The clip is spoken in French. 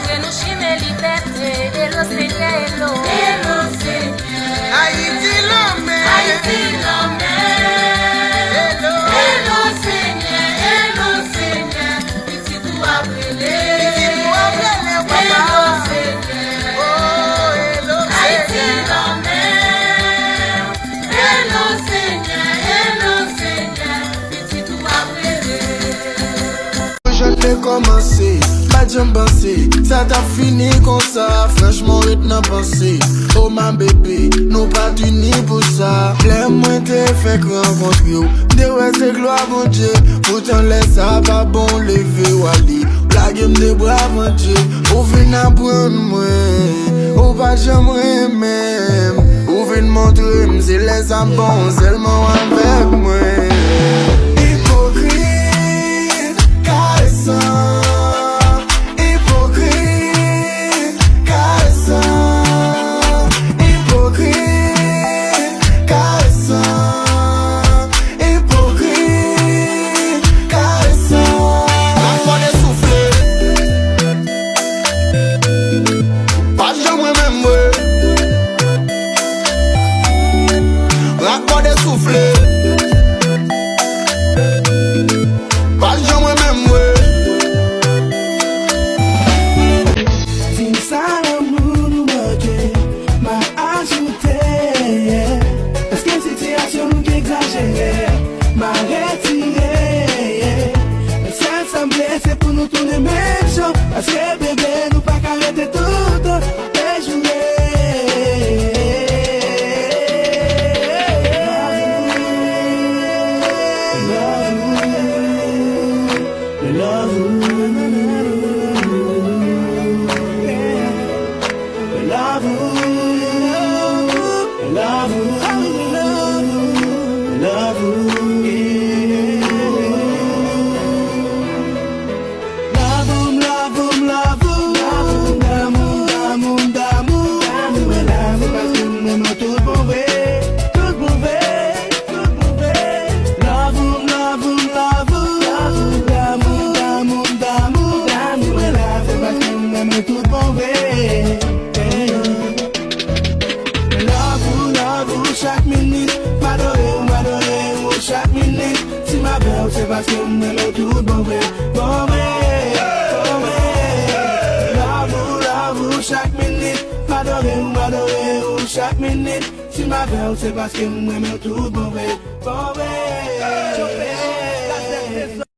que nous chimons liberté. Hello Seigneur, hello. Hello Seigneur. Haïti l'homme. Haïti l'homme. Hello. Hello Seigneur, hello Seigneur. Petit tout appelé. Petit tout appelé, papa. Hello Seigneur. Oh, hello Haïti Seigneur. l'homme. Hello Seigneur, hello Seigneur. Petit tout appelé. Je l'ai commencé, pas de pensé, ça t'a fini comme ça, franchement retenant pensé. Oh ma bébé, nous pas unis pour ça. Les moins t'es fait rencontrer ou, de ouais c'est gloire mon Dieu. Pourtant laisse ça pas bon lever ou aller. La game de bras mon Dieu, ou vin apprendre moi, ou pas j'aimerais même. Ou vin montrer, c'est les abons, seulement avec moi. Parce que bébé, nous pas qu'arrêter tout les chaque minute, m'adorer, chaque minute. Si ma belle, c'est parce que m'aime tout bon vrai. Love, chaque minute, m'adorer, chaque minute. Si ma belle, c'est parce que m'aime tout bon vrai.